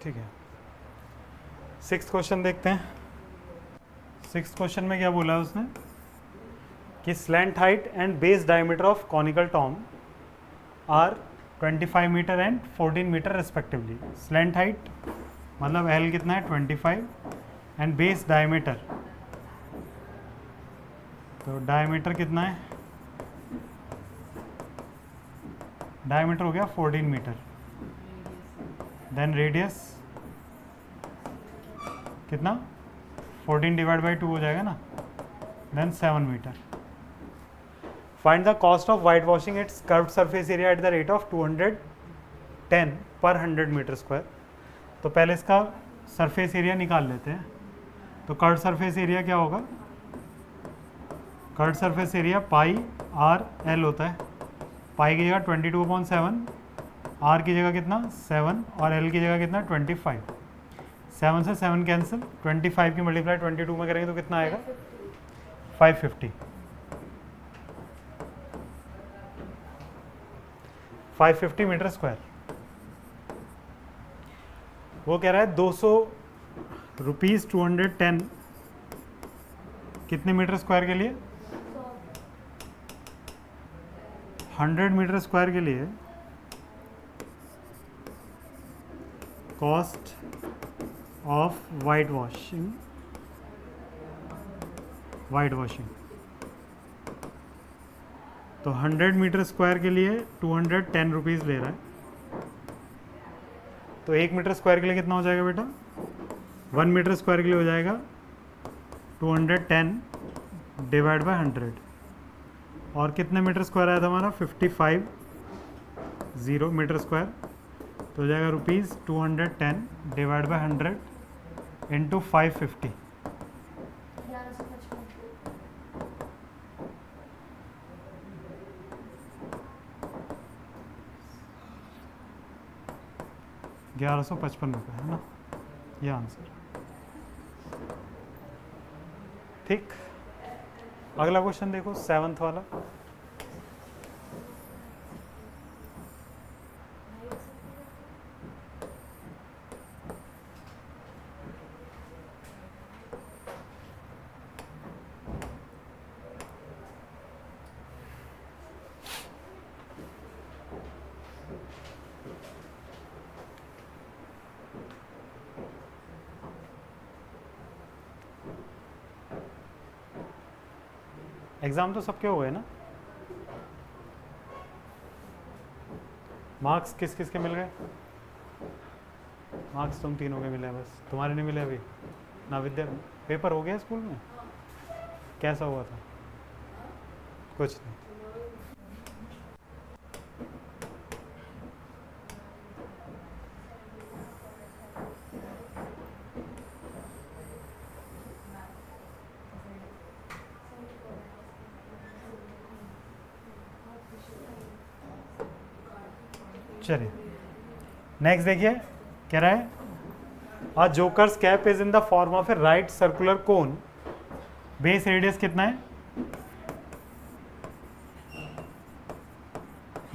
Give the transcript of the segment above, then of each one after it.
ठीक है, sixth question देखते हैं। सिक्स्थ क्वेश्चन में क्या बोला है उसने कि slant height and base diameter of conical tomb are 25 metre and 14 metres respectively. Slant height मतलब एल कितना है 25 एंड बेस डायमीटर, तो डायमीटर कितना है, डायमीटर हो गया 14 मीटर, देन रेडियस कितना 14 डिवाइड बाई 2 हो जाएगा ना, then 7 metre. Find the cost of white washing its curved surface area at the rate of 210 per 100 metre square. तो पहले इसका सरफेस एरिया निकाल लेते हैं। तो कर्व्ड सरफेस एरिया क्या होगा, curved surface area pi R L होता है। पाई की जगह 22/7, आर की जगह कितना 7 और एल की जगह कितना 25। 7 से 7 कैंसिल, 25 की मल्टीप्लाई 22 में करेंगे तो कितना आएगा 550। 550 मीटर स्क्वायर। वो कह रहा है 200 रुपीज़ 210 कितने मीटर स्क्वायर के लिए, 100 मीटर स्क्वायर के लिए कॉस्ट ऑफ वाइट वॉशिंग, तो 100 मीटर स्क्वायर के लिए 210 रुपीज़ ले रहा है। तो 1 मीटर स्क्वायर के लिए कितना हो जाएगा बेटा, 1 मीटर स्क्वायर के लिए हो जाएगा 210 डिवाइड बाय 100, और कितने मीटर स्क्वायर आया था हमारा 55 मीटर स्क्वायर, तो हो जाएगा रुपीज़ 210 डिवाइड बाय 100 इंटू 550। 1155 रुपये है ना, ये आंसर। ठीक, अगला क्वेश्चन देखो 7th वाला। एग्ज़ाम तो सबके हो गए ना, मार्क्स किस किस के मिल गए, मार्क्स तुम तीनों के मिले हैं बस, तुम्हारे नहीं मिले अभी ना। विद्या पेपर हो गया स्कूल में, कैसा हुआ था, कुछ नहीं। चलिए नेक्स्ट देखिए, कह रहा है a joker's cap is in the form of a right circular cone, base radius कितना है,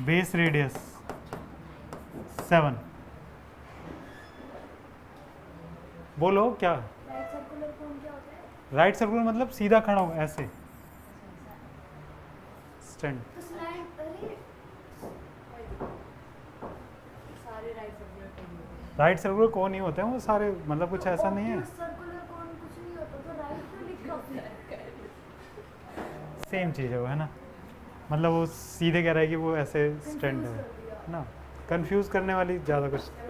बेस रेडियस 7। बोलो क्या, राइट सर्कुलर मतलब सीधा खड़ा हो ऐसे स्टैंड। राइट सर्कुलर कौन नहीं होते हैं वो सारे, मतलब कुछ ऐसा नहीं है, सेम चीज़ है वो, है ना, मतलब वो सीधे कह रहा है कि वो ऐसे स्टैंड है ना, कंफ्यूज करने वाली ज़्यादा कुछ है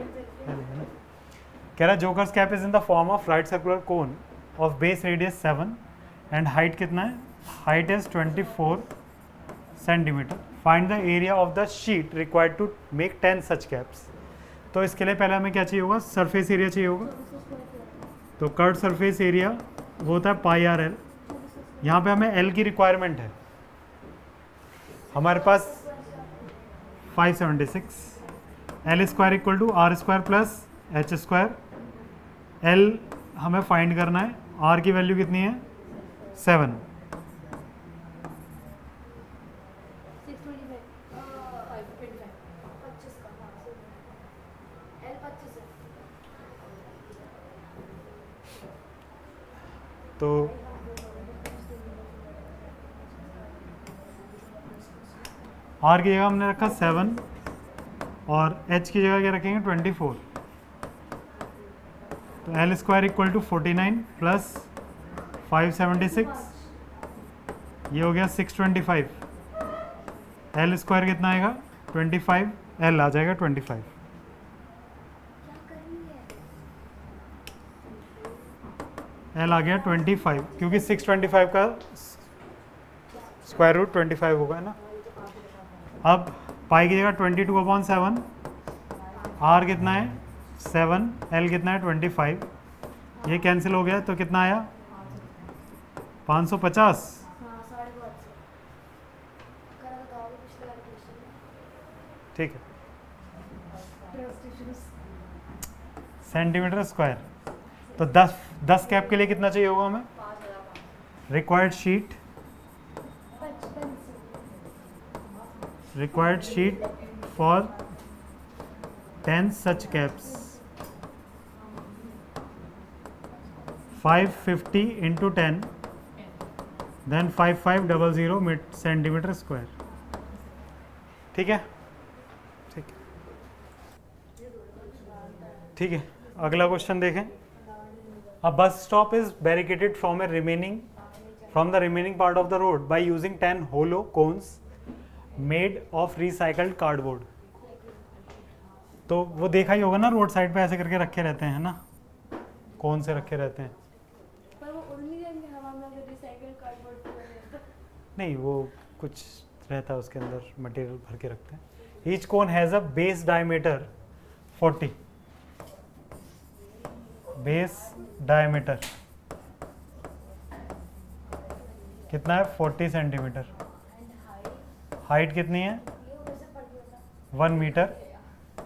नहीं, है ना। कह रहा है joker's cap is in the form of right circular cone of base radius 7 and height कितना है, height is 24 centimetre. Find the area of the sheet required to make 10 such caps. तो इसके लिए पहले हमें क्या चाहिए होगा, सरफेस एरिया चाहिए होगा। तो कर्व सरफेस एरिया वो होता है पाई आर एल। यहाँ पे हमें एल की रिक्वायरमेंट है, हमारे पास 576, l square equal to are square plus H square. L हमें फाइंड करना है, आर की वैल्यू कितनी है 7, तो R की जगह हमने रखा 7 और H की जगह क्या रखेंगे 24। तो L square equal to 49 plus 576, ये हो गया 625। L स्क्वायर कितना आएगा 25, L आ जाएगा 25। L आ गया 25 क्योंकि 625 का स्क्वायर रूट 25 होगा, है ना। अब पाई की जगह 22/7, R कितना है 7, L कितना है 25, ये कैंसिल हो गया तो कितना आया 550। ठीक है, सेंटीमीटर स्क्वायर। तो 10 कैप के लिए कितना चाहिए होगा हमें? Required sheet for 10 such caps 550 into 10 then 5500 centimetre square. ठीक है, ठीक है। अगला क्वेश्चन देखें। A bus stop is barricaded from the remaining part of the road by using 10 hollow cones made of recycled cardboard. तो वो देखा ही होगा ना, रोड साइड पे ऐसे करके रखे रहते हैं, है ना, कौन से रखे रहते हैं। पर वो उड़ नहीं जाएंगे हवा में अगर रिसाइकल्ड कार्डबोर्ड पे? नहीं, वो कुछ रहता है उसके अंदर, मटेरियल भर के रखते हैं। Each cone has a base diameter 40, base diameter कितना है 40 सेंटीमीटर। हाइट कितनी है 1 मीटर।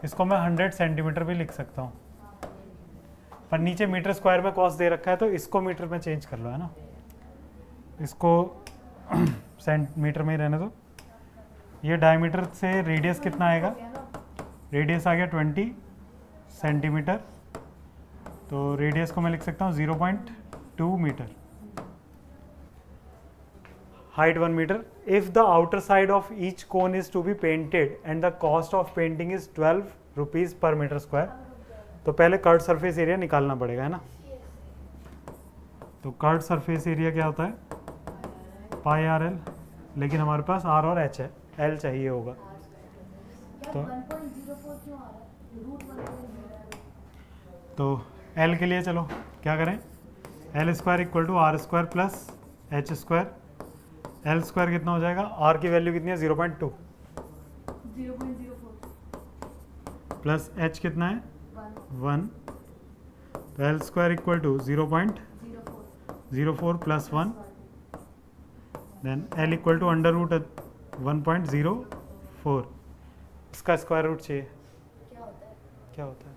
इसको मैं 100 सेंटीमीटर भी लिख सकता हूँ, पर नीचे मीटर स्क्वायर में कॉस्ट दे रखा है तो इसको मीटर में चेंज कर लो, है ना। इसको सेंटीमीटर में ही रहने दो। ये डायमीटर से रेडियस कितना आएगा, रेडियस आ गया 20 सेंटीमीटर। तो रेडियस को मैं लिख सकता हूँ 0.2 metre. Height 1 metre. If the outer side of each cone is to be painted and the cost of painting is 12 rupees per metre square. तो पहले कर्व सरफेस एरिया निकालना पड़ेगा, है ना। तो कर्व सरफेस एरिया क्या होता है पाई आर एल, लेकिन हमारे पास आर और एच है, एल चाहिए होगा। तो एल के लिए चलो क्या करें, L square equal to are square plus H square. L square कितना हो जाएगा, आर की वैल्यू कितनी है 0.2 प्लस एच कितना है 1। तो L square equal to 0.04 plus 1, then L equal to under root 1.04। इसका स्क्वायर रूट चाहिए, क्या होता है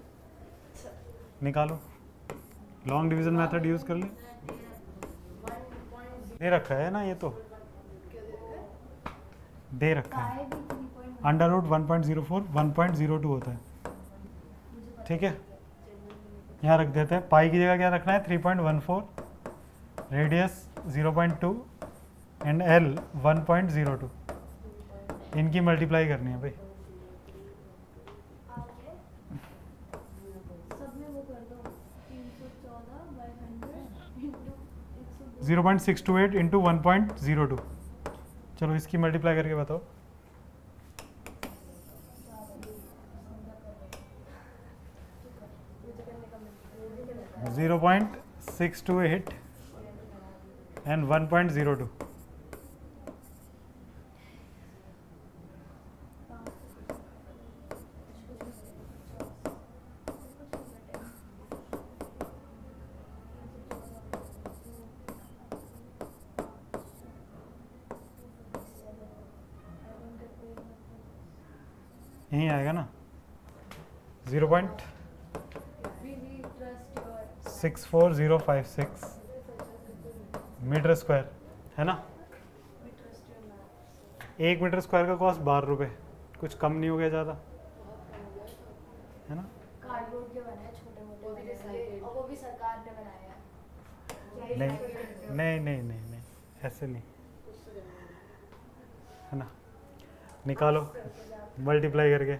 निकालो। लॉन्ग डिवीजन मेथड यूज कर ले, दे रखा है ना, ये तो दे रखा है। अंडर रूट 1.04 1.02 होता है, ठीक है। यहाँ रख देते हैं। पाई की जगह क्या रखना है 3.14, रेडियस 0.2 एंड एल 1.02। इनकी मल्टीप्लाई करनी है भाई। 0.628 इंटू 1.02। चलो इसकी मल्टीप्लाई करके बताओ। .628 and 1.02। यहीं आएगा ना 0.64056 मीटर स्क्वायर, है ना। 1 मीटर स्क्वायर का कॉस्ट 12 रुपये, कुछ कम नहीं हो गया ज़्यादा, है ना। कार्डबोर्ड के बनाए छोटे मोटे, और वो भी सरकार ने बनाया है। नहीं नहीं नहीं नहीं नहीं, ऐसे नहीं, है ना। निकालो मल्टीप्लाई करके।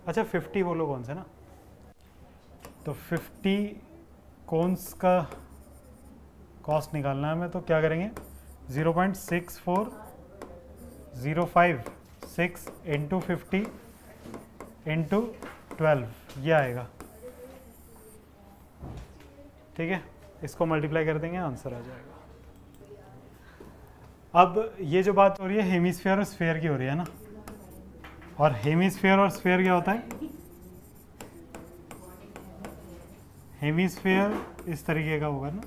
अच्छा 50 होलो कौन सा ना, तो 50 कोन्स का कॉस्ट निकालना है हमें, तो क्या करेंगे 0.6405 इंटू 50 इंटू 12 ये आएगा, ठीक है। इसको मल्टीप्लाई कर देंगे, आंसर आ जाएगा। अब ये जो बात हो रही है हेमिस्फीयर और स्फीयर की हो रही है ना, और हेमिस्फीयर और स्फीयर क्या होता है, हेमिस्फीयर इस तरीके का होगा ना,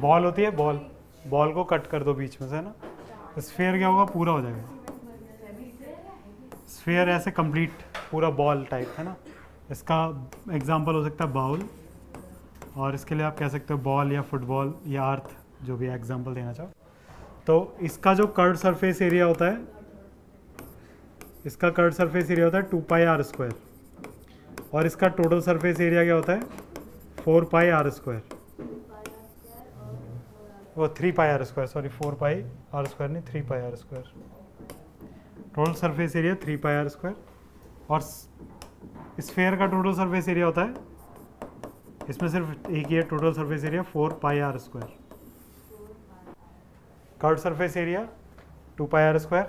बॉल होती है, बॉल को कट कर दो बीच में से, है ना। स्फीयर क्या होगा, पूरा हो जाएगा। स्फीयर ऐसे कंप्लीट पूरा बॉल टाइप, है ना। इसका एग्जांपल हो सकता है बाउल, और इसके लिए आप कह सकते हो बॉल या फुटबॉल या अर्थ, जो भी एग्जांपल देना चाहो। तो इसका जो कर्व सरफेस एरिया होता है, इसका कर्व सरफेस एरिया होता है 2πr², और इसका टोटल सरफेस एरिया क्या होता है 4πr², वो 3πr², सॉरी 4πr² नहीं 3πr²। Total surface area 3πr², और स्फीयर का टोटल सरफेस एरिया होता है, इसमें सिर्फ एक ही है total surface area 4πr²। Curve surface area 2πr²,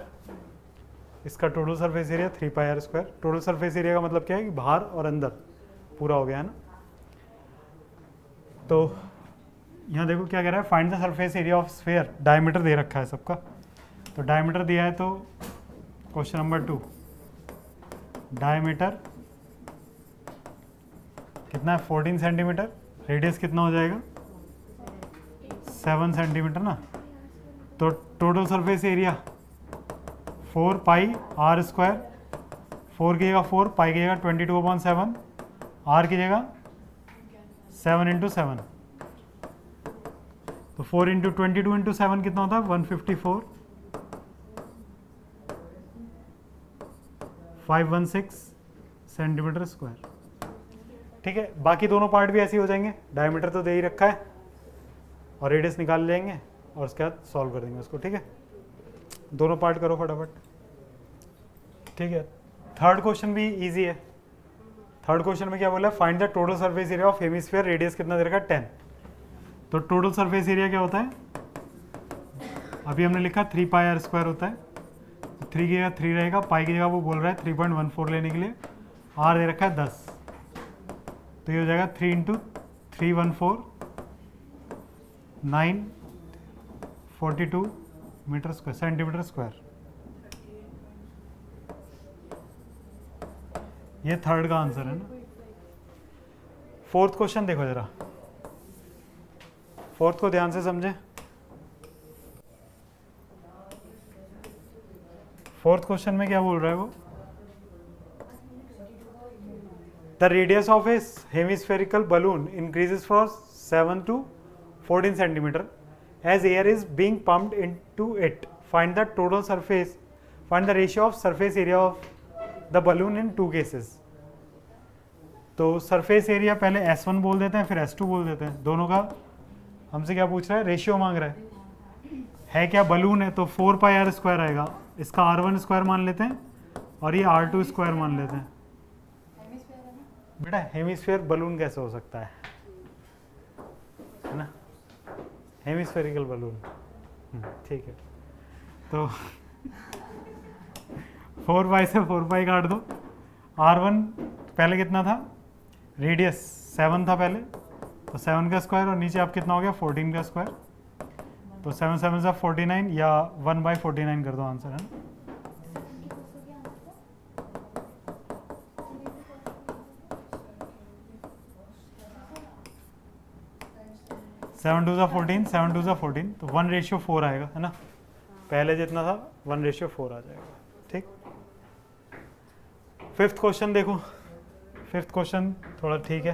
इसका total surface area 3πr²। Total surface area का मतलब क्या है कि बाहर और अंदर पूरा हो गया, है ना। तो यहाँ देखो क्या कह रहा है, find the surface area of sphere, diameter दे रखा है सबका, तो डायमीटर दिया है, तो क्वेश्चन नंबर 2, डायमीटर कितना है 14 सेंटीमीटर, रेडियस कितना हो जाएगा 7 सेंटीमीटर ना। तो टोटल सरफेस एरिया 4πr², 4 की जगह 4, पाई की जगह 22/7, r की जगह 7 × 7, तो 4 × 22 × 7 कितना होता है 154, 516 सेंटीमीटर स्क्वायर, ठीक है। बाकी दोनों पार्ट भी ऐसे ही हो जाएंगे, डायमीटर तो दे ही रखा है, और रेडियस निकाल लेंगे, और उसके बाद सॉल्व कर देंगे उसको, ठीक है। दोनों पार्ट करो फटाफट, ठीक है। थर्ड क्वेश्चन भी इजी है। थर्ड क्वेश्चन में क्या बोला है, find the total surface area of hemisphere, radius कितना दे रखा है 10। तो टोटल सरफेस एरिया क्या होता है, अभी हमने लिखा 3πr² होता है, 3 की जगह 3 रहेगा, पाई की जगह वो बोल रहा है 3.14 लेने के लिए, r दे रखा है 10, तो ये हो जाएगा 3 × 314 942 मीटर स्क्वायर, सेंटीमीटर स्क्वायर। ये थर्ड का आंसर है ना। फोर्थ क्वेश्चन देखो जरा, फोर्थ को ध्यान से समझे। फोर्थ क्वेश्चन में क्या बोल रहा है वो, the radius of A hemispherical balloon increases from 7 to 14 centimetre as air is being pumped into it. Find the total surface, find the ratio of surface area of the balloon in two cases. तो surface area पहले S1 बोल देते हैं, फिर S2 बोल देते हैं, दोनों का हमसे क्या पूछ रहा है, रेशियो मांग रहा है क्या बलून है, तो 4πr² आएगा, इसका r1² मान लेते हैं, और ये r2² मान लेते हैं। बेटा हेमिस्फीयर बलून कैसे हो सकता है ना, हेमिस्फेरिकल बलून, ठीक है। तो 4π से 4π काट दो, r1 पहले कितना था, रेडियस 7 था पहले, तो 7 का स्क्वायर, और नीचे आप कितना हो गया 14 का स्क्वायर, तो 7 7 से 49, या 1/49 कर दो, आंसर है ना। सेवन टू ज़ा 14, 7 2 ज़ा 14, तो 1:4 आएगा, है ना। पहले जितना था 1:4 आ जाएगा, ठीक। फिफ्थ क्वेश्चन देखो, फिफ्थ क्वेश्चन थोड़ा ठीक है।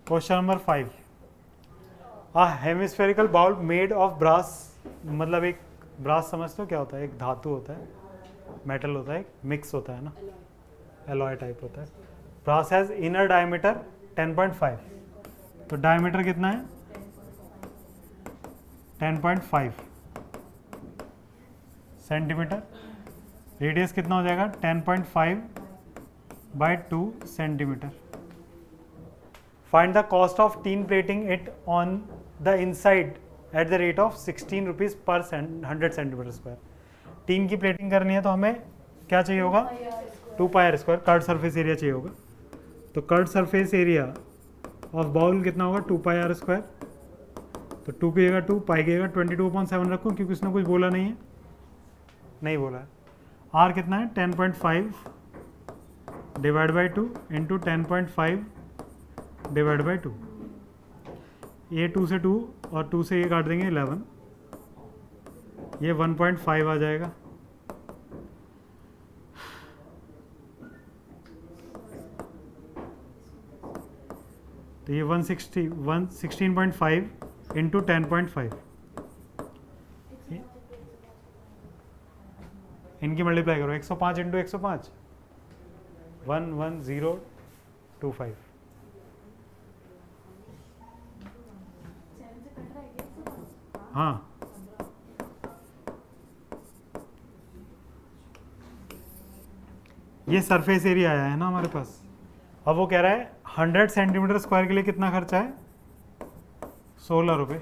Question number 5, a hemispherical bowl made of brass, मतलब एक ब्रास समझते हो क्या होता है? एक धातु होता है, मेटल होता है, एक मिक्स होता है ना, एलॉय टाइप होता है। ब्रास हैज इनर डायमीटर 10.5, तो डायमीटर कितना है? 10.5 सेंटीमीटर। रेडियस कितना हो जाएगा? 10.5/2 centimetre. Find the cost of tin plating it on the inside at the rate of 16 rupees per 100 centimetre square. Tin की प्लेटिंग करनी है तो हमें क्या चाहिए होगा? 2 pi r square curved surface area चाहिए होगा। तो curved surface area of bowl कितना होगा? 2 पाई आर स्क्वायर। तो 2 की जगह 2, पाई की जगह 22/7 रखो, क्योंकि उसने कुछ बोला नहीं है, नहीं बोला है। आर कितना है? 10.5 divide by 2 into 10.5 divide by 2। ये 2 से 2 और 2 से ये काट देंगे 11, ये 1.5 आ जाएगा। तो ये 16.5 इंटू 10.5, इनकी मल्टीप्लाई करो। 105 इंटू 105 11025। हाँ, ये सरफेस एरिया आया है ना हमारे पास। अब वो कह रहा है 100 सेंटीमीटर स्क्वायर के लिए कितना खर्चा है? 16 रुपये।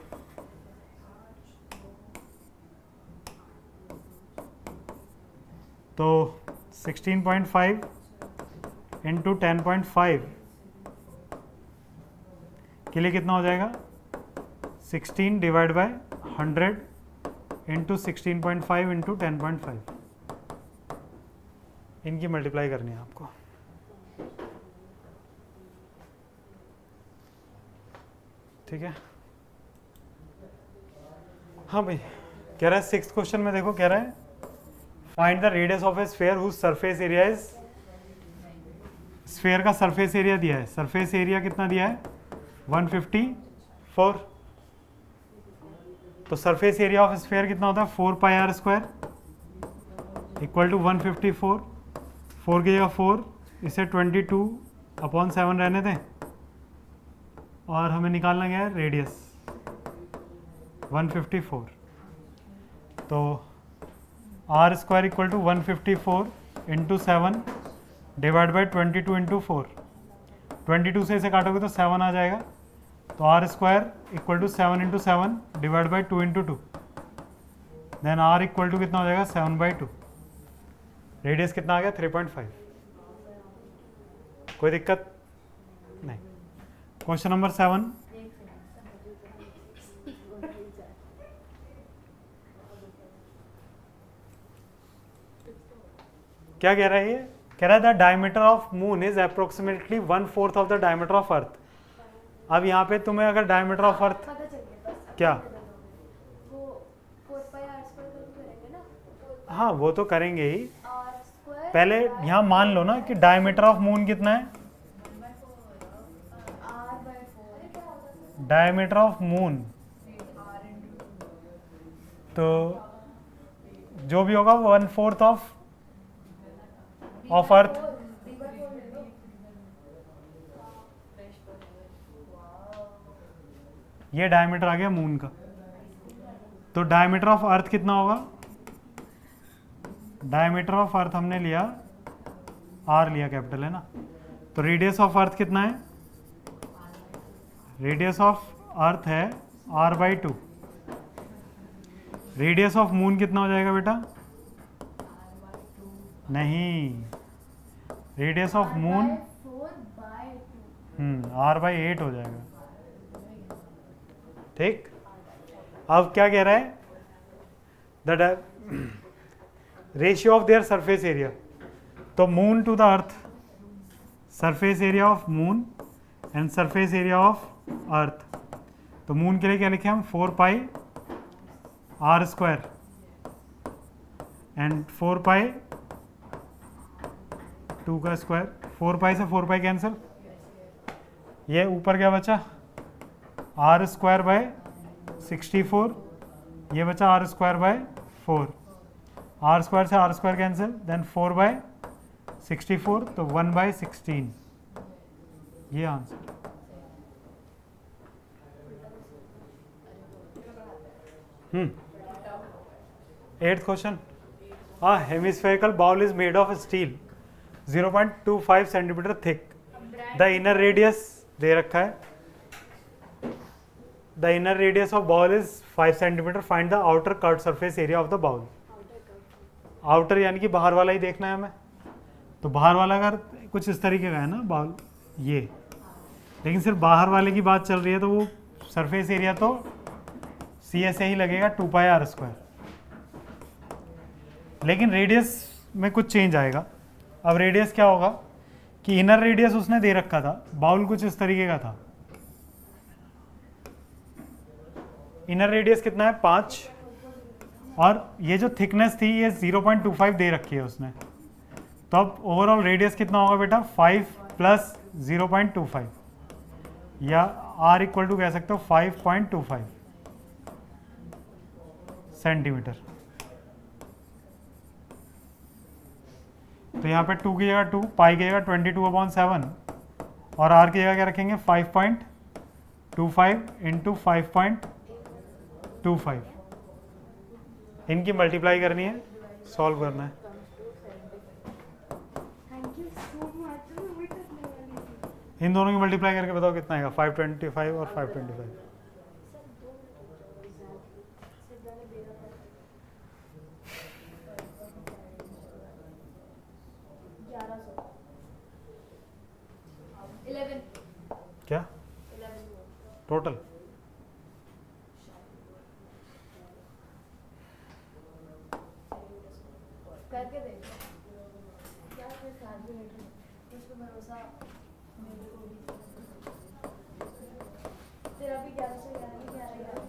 तो 16.5 इंटू 10.5 के लिए कितना हो जाएगा? 16 डिवाइड बाय 100 इंटू 16.5 इंटू 10.5। इनकी मल्टीप्लाई करनी है आपको। ठीक है, हाँ भाई। कह रहा है 6th क्वेश्चन में देखो, कह रहा है find the radius of a sphere whose surface area is. Sphere का सरफेस एरिया दिया है। सरफेस एरिया कितना दिया है? 154। तो सरफेस एरिया ऑफ स्फीयर कितना होता है? 4 pi r square equal to 154। 4 की जगह 4, इसे 22/7 रहने दें, और हमें निकालना गया है रेडियस 154। तो R square equal to 154 into 7 divide by 22 into 4। 22 से इसे काटोगे तो 7 आ जाएगा। तो R square equal to 7 into 7 divide by 2 into 2। Then R equal to कितना हो जाएगा? 7/2। रेडियस कितना आ गया? 3.5। कोई दिक्कत नहीं। Question number 7। क्या कह रहा है ये? कह रहा है the diameter of moon is approximately 1/4 of the diameter of earth. अब यहाँ पे तुम्हें अगर डायमीटर ऑफ अर्थ पता चल गया बस। क्या? वो 4 पाई आर स्क्वायर करके करेंगे ना। हाँ, वो तो करेंगे ही। आर स्क्वायर पहले यहाँ मान लो ना कि डायमीटर ऑफ मून कितना है? r/4। डायमीटर ऑफ मून, तो जो भी होगा वो 1/4 ऑफ अर्थ। ये डायमीटर आ गया मून का। तो डायमीटर ऑफ अर्थ कितना होगा? डायमीटर ऑफ अर्थ हमने लिया, आर लिया, कैपिटल है ना। तो रेडियस ऑफ अर्थ कितना है? रेडियस ऑफ अर्थ है r/2। रेडियस ऑफ मून कितना हो जाएगा बेटा? नहीं, रेडियस ऑफ मून r/8 हो जाएगा। ठीक, अब क्या कह रहा है? The ratio of their surface area. तो moon to the earth, surface area of moon and surface area of earth. तो मून के लिए क्या लिखे हम? 4 pi r square and 4 pi 2 का स्क्वायर। 4 पाई से 4 पाई कैंसिल, ये ऊपर क्या बचा? आर स्क्वायर बाय 64, ये बचा r square by 4, r square से आर स्क्वायर कैंसिल, देन 4/64, तो 1/16, ये answer. Eighth question, a hemispherical bowl is made of steel 0.25 centimetre thick, the inner radius दे रखा है, the inner radius of bowl is 5 centimetre, find the outer curve surface area of the bowl. Outer यानी कि बाहर वाला ही देखना है हमें, तो बाहर वाला अगर कुछ इस तरीके का है ना बाउल ये, लेकिन सिर्फ बाहर वाले की बात चल रही है तो वो सरफेस एरिया तो सी एस ही लगेगा 2πr², लेकिन रेडियस में कुछ चेंज आएगा। अब रेडियस क्या होगा कि इनर रेडियस उसने दे रखा था, बाउल कुछ इस तरीके का था, इनर रेडियस कितना है 5, और ये जो थिकनेस थी ये 0.25 दे रखी है उसने, तो अब ओवरऑल रेडियस कितना होगा बेटा 5 + 0.25, या r इक्वल टू कह सकते हो 5.25 सेंटीमीटर। तो यहाँ पे 2 की जगह 2, पाई की जगह 22/7, और r की जगह क्या रखेंगे 5.25 इंटू 5.25, इनकी मल्टीप्लाई करनी है, सॉल्व करना है। थैंक यू सो मच, मैं वही करने वाली थी। इन दोनों की मल्टीप्लाई करके बताओ कितना आएगा, 525 और 525। सर 2 सिर्फ मैंने देखा था 1100 11 क्या 11 टोटल? करके देखो क्या फिर कैलकुलेटर उस पर भरोसा मेरे को भी, तेरा भी 1111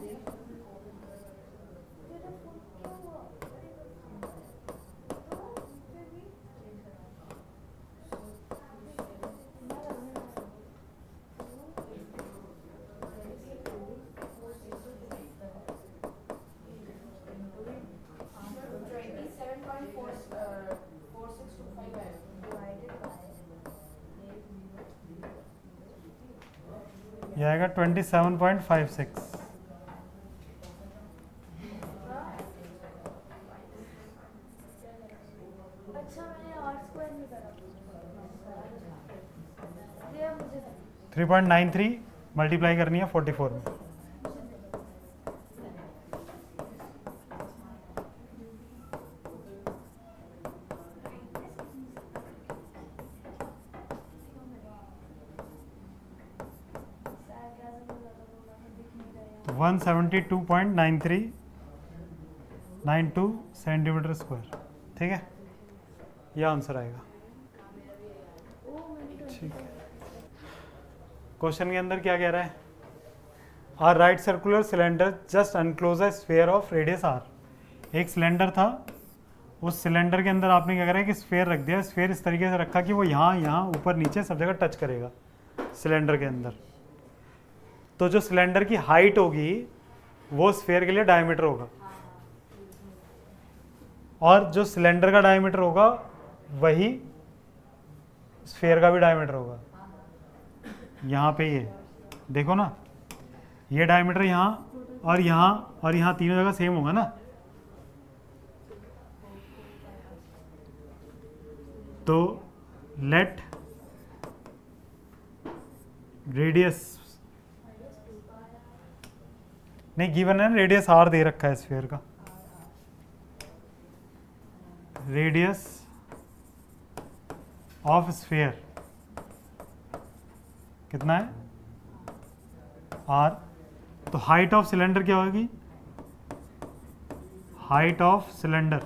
तेरा फोन क्या हुआ तो फिर भी ये आएगा 27.56। अच्छा मैंने r² नहीं करा ये मुझे 3.93 मल्टीप्लाई करनी है 44 में। तो 172.9392 सेंटीमीटर स्क्वायर, ठीक है, यह आंसर आएगा। ठीक है, क्वेश्चन के अंदर क्या कह रहा है, R right circular cylinder just enclose a sphere of radius R. एक सिलेंडर था, उस सिलेंडर के अंदर आपने क्या करा है कि स्फीयर रख दिया, स्फीयर इस तरीके से रखा कि वो यहाँ ऊपर नीचे सब जगह टच करेगा सिलेंडर के अंदर। तो जो सिलेंडर की हाइट होगी वो स्फीयर के लिए डायमीटर होगा, और जो सिलेंडर का डायमीटर होगा वही स्फीयर का भी डायमीटर होगा। यहाँ पे ये देखो ना, ये डायमीटर यहाँ और यहाँ तीनों जगह सेम होगा ना, तो लेट रेडियस नहीं गिवन है, रेडियस आर दे रखा है स्फीयर का, रेडियस ऑफ स्फीयर कितना है आर। तो हाइट ऑफ सिलेंडर क्या होगी, हाइट ऑफ सिलेंडर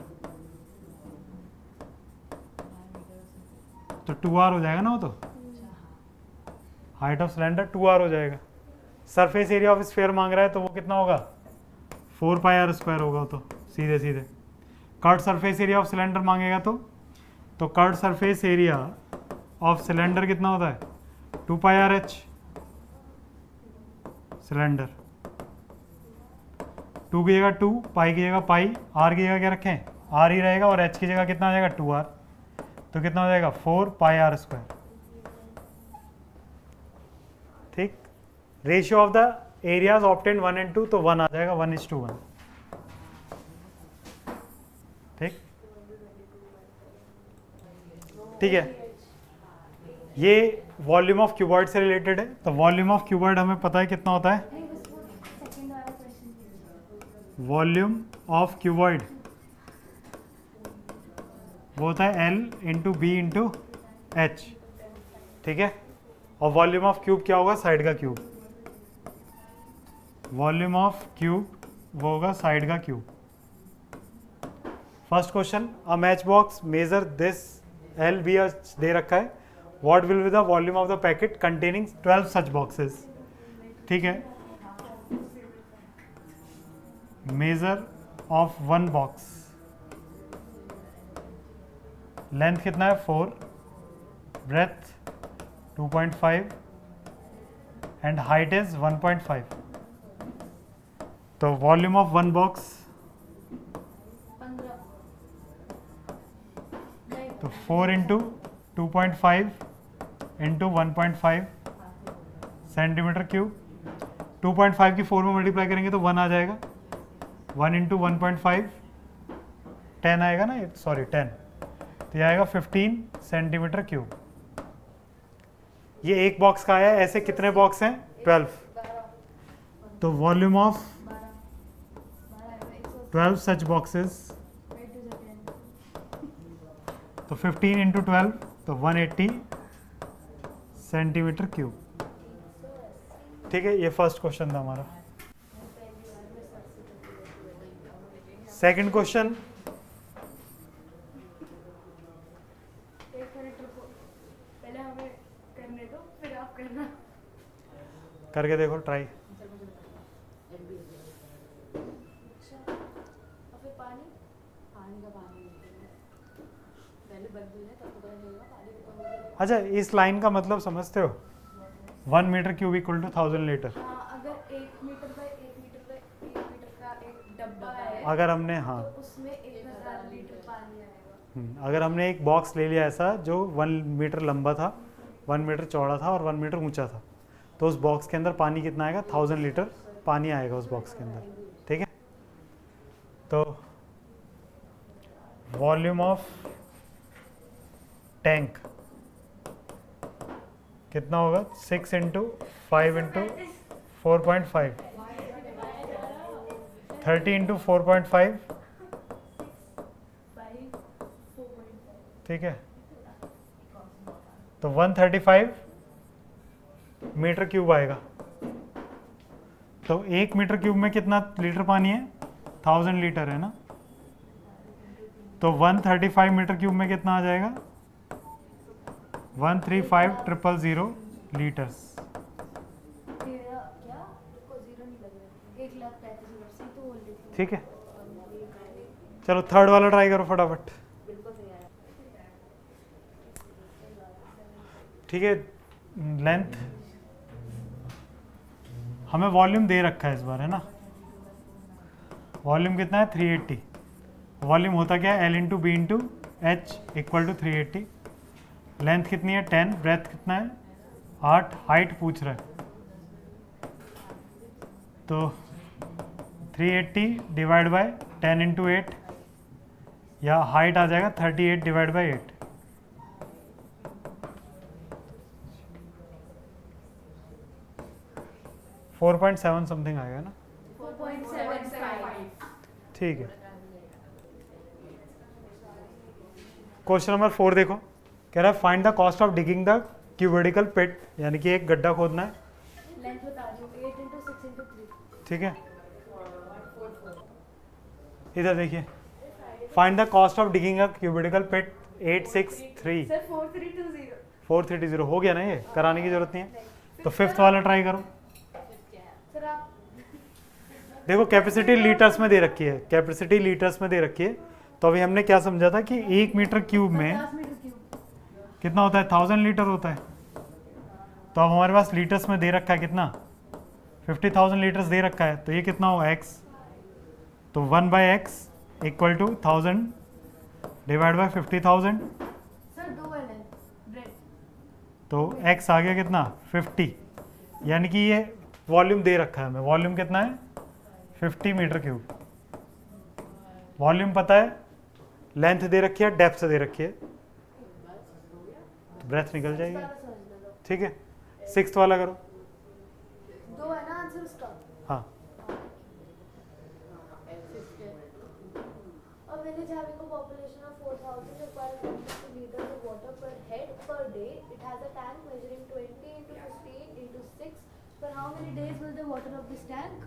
तो 2r हो जाएगा ना, वो तो हाइट ऑफ सिलेंडर 2r हो जाएगा। सरफेस एरिया ऑफ स्फीयर मांग रहा है तो वो कितना होगा 4πr² होगा, तो सीधे सीधे। Curved surface area of cylinder मांगेगा तो curved surface area of cylinder कितना होता है 2πrh सिलेंडर, 2 की जगह 2, पाई की जगह पाई, आर की जगह क्या रखें, आर ही रहेगा, और एच की जगह कितना आ जाएगा 2r, तो कितना हो जाएगा 4 पाई आर स्क्वायर। ठीक, ratio of the areas obtain 1 and 2, तो 1 आ जाएगा, 1:1। ठीक, ठीक है, ये वॉल्यूम ऑफ क्यूबॉइड से रिलेटेड है। तो वॉल्यूम ऑफ क्यूबॉइड हमें पता है कितना होता है, नहीं बस वो सेकंड वाला क्वेश्चन। वॉल्यूम ऑफ क्यूबॉइड वो होता है L into B into H. ठीक है, और वॉल्यूम ऑफ क्यूब क्या होगा, साइड का क्यूब। वॉल्यूम ऑफ क्यूब वो होगा साइड का cube. First question, a match box measure this l b दे रखा है, what will be the volume of the packet containing 12 such boxes. ठीक है, measure of one box, length कितना है 4, ब्रेथ 2.5 एंड हाइट इज 1.5। तो volume of one box 15 नहीं तो 4 इंटू 2.5 इंटू 1.5 सेंटीमीटर क्यूब। 2.5 की 4 में मल्टीप्लाई करेंगे तो 1 आ जाएगा, 1 इंटू 1.5 10 आएगा ना, सॉरी 10, तो ये आएगा 15 सेंटीमीटर क्यूब। ये एक बॉक्स का आया, ऐसे कितने बॉक्स हैं 12। 12 तो volume of 12 12 such boxes, 8 to the 10 तो 15 इंटू 12 तो 180 सेंटीमीटर क्यूब। ठीक है, ये फर्स्ट क्वेश्चन था हमारा। सेकंड क्वेश्चन, एक मिनट रुको, पहले हमें करने दो फिर आप करना। करके देखो ट्राई। अच्छा और फिर पानी पहले बंद है तब पता चलेगा पानी ऊपर। अच्छा, इस लाइन का मतलब समझते हो, 1 metre cube equal to 1000 litre. हाँ अगर 1 metre by 1 metre by 1 metre का एक डब्बा है अगर हमने, हाँ, तो उसमें 1000 लीटर पानी आएगा। अगर हमने एक बॉक्स ले लिया ऐसा जो 1 मीटर लंबा था, 1 मीटर चौड़ा था और 1 मीटर ऊंचा था, तो उस बॉक्स के अंदर पानी कितना आएगा, 1000 लीटर पानी आएगा उस बॉक्स के अंदर। ठीक है, तो वॉल्यूम ऑफ टैंक कितना होगा, 6 इंटू 5 इंटू 4.5, 30 इंटू 4.5। ठीक है, तो 135 मीटर क्यूब आएगा। तो 1 मीटर क्यूब में कितना लीटर पानी है, 1000 लीटर है ना, तो 135 मीटर क्यूब में कितना आ जाएगा, 135,000 लीटर्स। तेरा क्या को जीरो नहीं लग रहा, 1,35,000 से तो बोल रही थी। ठीक है, चलो थर्ड वाला ट्राई करो फटाफट। ठीक है, लेंथ हमें वॉल्यूम दे रखा है इस बार, है ना, वॉल्यूम कितना है 380। वॉल्यूम होता क्या है, L into B into H equal to 380। Length कितनी है 10, ब्रेथ कितना है 8, हाइट पूछ रहा है, तो 380 डिवाइड बाय 10 इंटू 8, या हाइट आ जाएगा 38 डिवाइड बाई 8। फोर 4.7 समथिंग आएगा ना। 4.75। ठीक है, क्वेश्चन नंबर 4 देखो, कह रहा है find the cost of digging the cuboidal pit, यानी कि एक गड्ढा खोदना है। लेंथ बता रही हूँ 8 into 6 into 3। ठीक है, इधर देखिए, find the cost of digging a cuboidal pit 863 सर 4320। 4320 हो गया ना, ये कराने की जरूरत नहीं है। तो फिफ्थ वाला ट्राई करो। सर आप देखो कैपेसिटी लीटर्स में दे रखी है, कैपेसिटी लीटर्स में दे रखी है, तो अभी हमने क्या समझा था कि 1 मीटर क्यूब में 50 मीटर क्यूब कितना होता है, 1000 लीटर होता है। तो अब हमारे पास लीटर्स में दे रखा है कितना, 50,000 लीटर्स दे रखा है, तो ये कितना होगा x, तो 1/x equal to 1000 divide by 50,000, सर 2 है ब्रेड। तो x आ गया कितना 50, यानी कि ये वॉल्यूम दे रखा है हमें, वॉल्यूम कितना है 50 मीटर क्यूब। वॉल्यूम पता है, लेंथ दे रखी है, डेप्थ दे रखी है, ब्रेथ निकल जाएगी। समझने दो। ठीक है, 6th वाला करो। 2 है ना आंसर उसका। हाँ और मैंने जहाँ को population of 4000 require 50 liters of water per head per day. It has a tank measuring 20 into 15 into 6. For how many days will the water of this tank?